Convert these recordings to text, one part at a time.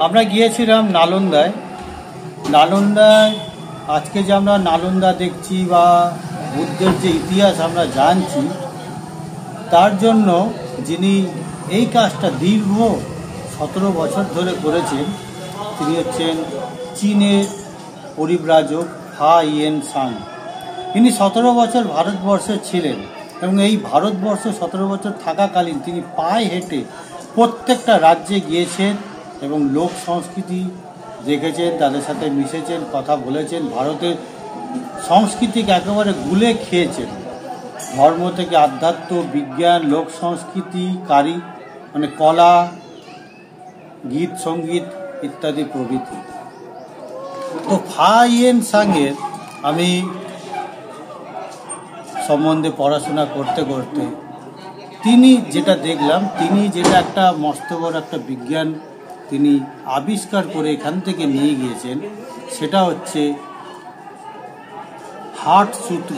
আমরা গিয়েছিলাম নালন্দায়। নালন্দায় আজকে যে আমরা নালন্দা দেখছি বা বুদ্ধের যে ইতিহাস আমরা জানছি, তার জন্য যিনি এই কাজটা দীর্ঘ 17 বছর ধরে করেছেন তিনি হচ্ছেন চীনের পরিব্রাজক ফা ইয়েন সাং। তিনি 17 বছর ভারতবর্ষে ছিলেন এবং এই ভারতবর্ষ 17 বছর থাকাকালীন তিনি পায়ে হেঁটে প্রত্যেকটা রাজ্যে গিয়েছেন এবং লোক সংস্কৃতি দেখেছেন, তাদের সাথে মিশেছেন, কথা বলেছেন, ভারতের সংস্কৃতিকে একেবারে গুলে খেয়েছেন। ধর্ম থেকে আধ্যাত্ম, বিজ্ঞান, লোক সংস্কৃতি, মানে কলা, গীত সঙ্গীত ইত্যাদি প্রভৃতি। তো ফা ইয়েন সাংয়ের আমি সম্বন্ধে পড়াশোনা করতে করতে তিনি যেটা দেখলাম, তিনি যেটা একটা মস্ত বড় একটা বিজ্ঞান তিনি আবিষ্কার করে এখান থেকে নিয়ে গিয়েছেন, সেটা হচ্ছে হার্ট সূত্র।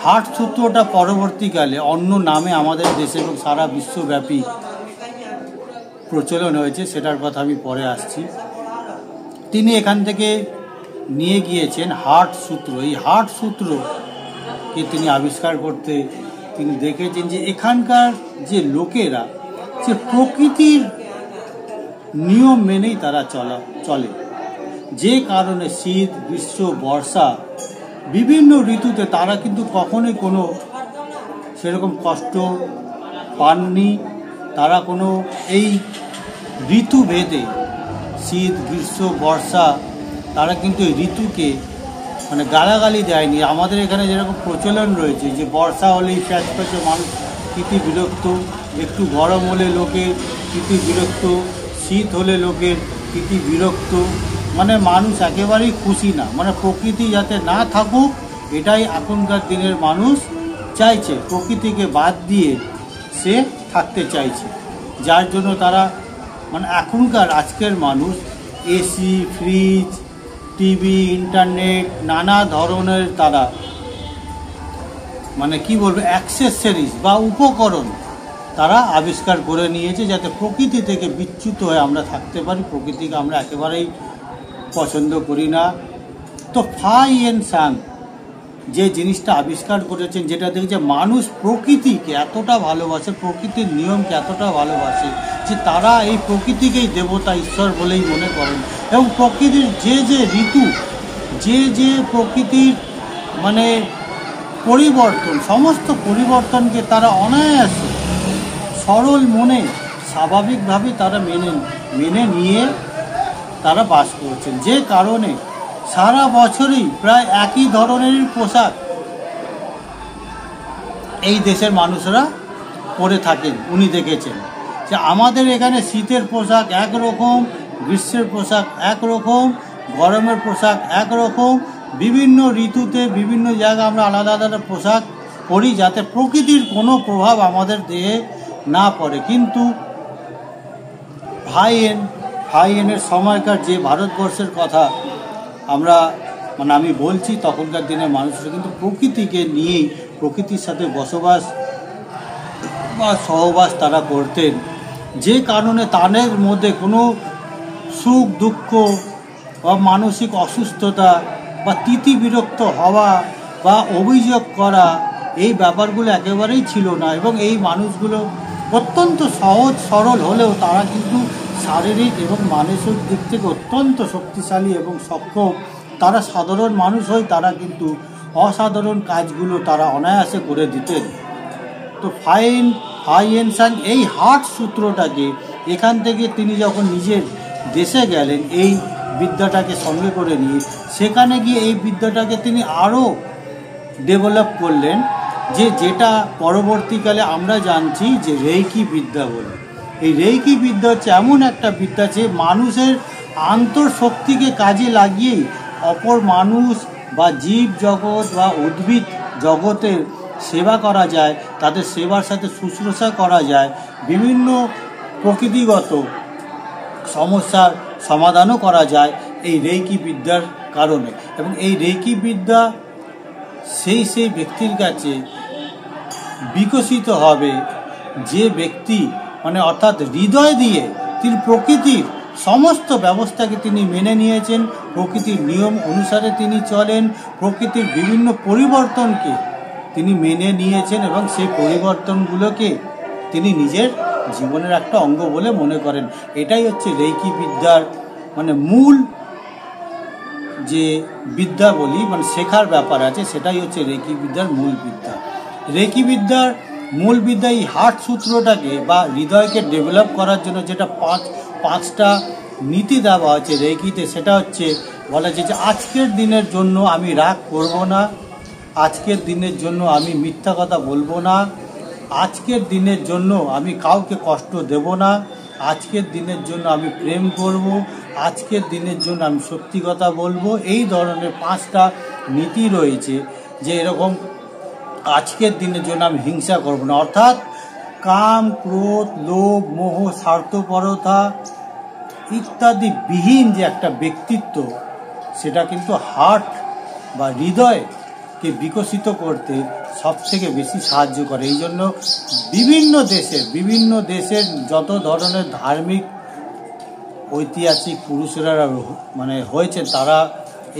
হার্ট সূত্রটা পরবর্তীকালে অন্য নামে আমাদের দেশে এবং সারা বিশ্বব্যাপী প্রচলন হয়েছে, সেটার কথা আমি পরে আসছি। তিনি এখান থেকে নিয়ে গিয়েছেন হার্ট সূত্র। এই হার্ট সূত্রকে তিনি আবিষ্কার করতে তিনি দেখেছেন যে এখানকার যে লোকেরা যে প্রকৃতির নিয়ম মেনেই তারা চলে, যে কারণে শীত, গ্রীষ্ম, বর্ষা বিভিন্ন ঋতুতে তারা কিন্তু কখনোই কোনো সেরকম কষ্ট পাননি। তারা কোনো এই ঋতু ভেদে শীত, গ্রীষ্ম, বর্ষা তারা কিন্তু এই ঋতুকে মানে গালাগালি দেয়নি। আমাদের এখানে যেরকম প্রচলন রয়েছে যে বর্ষা হলেই প্যাচপ্যাচে মানুষ প্রীতি বিরক্ত, একটু গরম হলে লোকের প্রীতি বিরক্ত, শীত হলে লোকের প্রীতি বিরক্ত, মানে মানুষ একেবারেই খুশি না, মানে প্রকৃতি যাতে না থাকুক এটাই এখনকার দিনের মানুষ চাইছে। প্রকৃতিকে বাদ দিয়ে সে থাকতে চাইছে, যার জন্য তারা মানে আজকের মানুষ এসি, ফ্রিজ, টিভি, ইন্টারনেট, নানা ধরনের তারা মানে কি বলবো অ্যাক্সেসরিজ বা উপকরণ তারা আবিষ্কার করে নিয়েছে, যাতে প্রকৃতি থেকে বিচ্যুত হয়ে আমরা থাকতে পারি। প্রকৃতিকে আমরা একেবারেই পছন্দ করি না। তো ফা ইয়েন সাং যে জিনিসটা আবিষ্কার করেছেন, যেটা দেখছে মানুষ প্রকৃতিকে এতটা ভালোবাসে, প্রকৃতির নিয়মকে এতটা ভালোবাসে যে তারা এই প্রকৃতিকেই দেবতা, ঈশ্বর বলেই মনে করেন। এবং প্রকৃতির যে ঋতু, যে প্রকৃতির মানে পরিবর্তন, সমস্ত পরিবর্তনকে তারা অনায়াসে সরল মনে স্বাভাবিকভাবে তারা মেনে নিয়ে তারা বাস করছেন, যে কারণে সারা বছরই প্রায় একই ধরনের পোশাক এই দেশের মানুষরা পরে থাকেন। উনি দেখেছেন যে আমাদের এখানে শীতের পোশাক একরকম, গ্রীষ্মের পোশাক একরকম, গরমের পোশাক একরকম, বিভিন্ন ঋতুতে বিভিন্ন জায়গায় আমরা আলাদা আলাদা পোশাক পরি যাতে প্রকৃতির কোনো প্রভাব আমাদের দেহে না পড়ে। কিন্তু ফা ইয়েনের সময়কার যে ভারতবর্ষের কথা আমি বলছি, তখনকার দিনের মানুষরা কিন্তু প্রকৃতিকে নিয়েই, প্রকৃতির সাথে বসবাস বা সহবাস তারা করতেন, যে কারণে তাদের মধ্যে কোনো সুখ দুঃখ বা মানসিক অসুস্থতা বা তিতি বিরক্ত হওয়া বা অভিযোগ করা এই ব্যাপারগুলো একেবারেই ছিল না। এবং এই মানুষগুলো অত্যন্ত সহজ সরল হলেও তারা কিন্তু শারীরিক এবং মানসিক দিক থেকে অত্যন্ত শক্তিশালী এবং সক্ষম। তারা সাধারণ মানুষ হয়ে তারা কিন্তু অসাধারণ কাজগুলো তারা অনায়াসে করে দিতেন। তো ফা ইয়েন সাং এই হার্ট সূত্রটাকে এখান থেকে তিনি যখন নিজের দেশে গেলেন এই বিদ্যাটাকে সঙ্গে করে নিয়ে, সেখানে গিয়ে এই বিদ্যাটাকে তিনি আরও ডেভেলপ করলেন, যেটা পরবর্তীকালে আমরা জানছি যে রেইকি বিদ্যা বলে। এই রেইকি বিদ্যা হচ্ছে এমন একটা বিদ্যা যে মানুষের আন্তঃশক্তিকে কাজে লাগিয়েই অপর মানুষ বা জীব জগৎ বা উদ্ভিদ জগতের সেবা করা যায়, তাদের সেবার সাথে শুশ্রূষা করা যায়, বিভিন্ন প্রকৃতিগত সমস্যার সমাধানও করা যায় এই রেইকি বিদ্যার কারণে। এবং এই রেইকি বিদ্যা সেই ব্যক্তির কাছে বিকশিত হবে যে ব্যক্তি অর্থাৎ হৃদয় দিয়ে তিনি প্রকৃতির সমস্ত ব্যবস্থাকে তিনি মেনে নিয়েছেন, প্রকৃতির নিয়ম অনুসারে তিনি চলেন, প্রকৃতির বিভিন্ন পরিবর্তনকে তিনি মেনে নিয়েছেন এবং সেই পরিবর্তনগুলোকে তিনি নিজের জীবনের একটা অঙ্গ বলে মনে করেন। এটাই হচ্ছে রেইকি বিদ্যার মানে মূল যে বিদ্যা বলি, মানে শেখার ব্যাপার আছে, সেটাই হচ্ছে রেইকি বিদ্যার মূল বিদ্যা। রেইকি বিদ্যার মূল বিদ্যা এই হার্ট সূত্রটাকে বা হৃদয়কে ডেভেলপ করার জন্য যেটা পাঁচটা নীতি দেওয়া হচ্ছে রেইকিতে, সেটা হচ্ছে বলা যায় যে আজকের দিনের জন্য আমি রাগ করব না, আজকের দিনের জন্য আমি মিথ্যা কথা বলবো না, আজকের দিনের জন্য আমি কাউকে কষ্ট দেব না, আজকের দিনের জন্য আমি প্রেম করব, আজকের দিনের জন্য আমি সত্যি কথা বলবো। এই ধরনের পাঁচটা নীতি রয়েছে যে এরকম আজকের দিনের জন্য আমি হিংসা করব না, অর্থাৎ কাম, ক্রোধ, লোভ, মোহ, স্বার্থপরতা ইত্যাদি বিহীন যে একটা ব্যক্তিত্ব, সেটা কিন্তু হার্ট বা হৃদয়কে বিকশিত করতে সবথেকে বেশি সাহায্য করে। এই জন্য বিভিন্ন দেশের যত ধরনের ধার্মিক ঐতিহাসিক পুরুষেরা মানে হয়েছে, তারা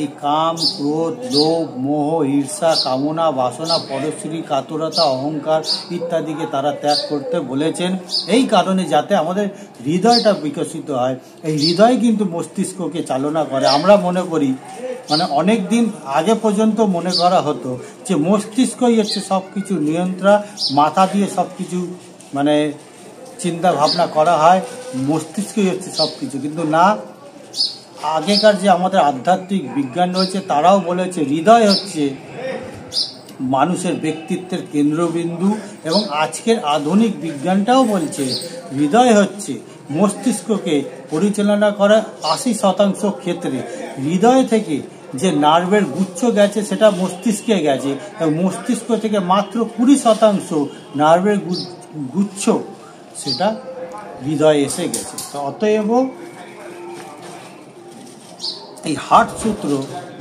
এই কাম, ক্রোধ, লোভ, মোহ, ঈর্ষা, কামনা, বাসনা, পরশ্রী, কাতরতা, অহংকার ইত্যাদিকে তারা ত্যাগ করতে বলেছেন। এই কারণে যাতে আমাদের হৃদয়টা বিকশিত হয়, এই হৃদয় কিন্তু মস্তিষ্ককে চালনা করে। আমরা মনে করি মানে অনেক দিন আগে পর্যন্ত মনে করা হতো যে মস্তিষ্কই হচ্ছে সব কিছু নিয়ন্ত্রণ, মাথা দিয়ে সব কিছু মানে চিন্তা ভাবনা করা হয়, মস্তিষ্কই হচ্ছে সব কিছু। কিন্তু না, আগেকার যে আমাদের আধ্যাত্মিক বিজ্ঞান রয়েছে তারাও বলেছে হৃদয় হচ্ছে মানুষের ব্যক্তিত্বের কেন্দ্রবিন্দু, এবং আজকের আধুনিক বিজ্ঞানটাও বলছে হৃদয় হচ্ছে মস্তিষ্ককে পরিচালনা করা 80% ক্ষেত্রে। হৃদয় থেকে যে নার্ভের গুচ্ছ গেছে সেটা মস্তিষ্কে গেছে, এবং মস্তিষ্ক থেকে মাত্র 20% নার্ভের গুচ্ছ সেটা হৃদয়ে এসে গেছে। তো অতএব এই হার্ট সূত্র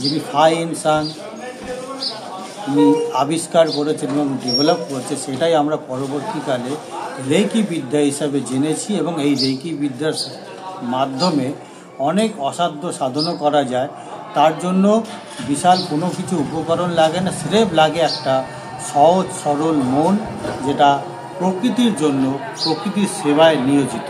যিনি ফাইনসাং তিনি আবিষ্কার করেছেন এবং ডেভেলপ করেছে, সেটাই আমরা পরবর্তীকালে রেইকি বিদ্যা হিসাবে জেনেছি, এবং এই রেইকি বিদ্যার মাধ্যমে অনেক অসাধ্য সাধনও করা যায়। তার জন্য বিশাল কোনো কিছু উপকরণ লাগে না, স্রেফ লাগে একটা সহজ সরল মন, যেটা প্রকৃতির জন্য প্রকৃতির সেবায় নিয়োজিত।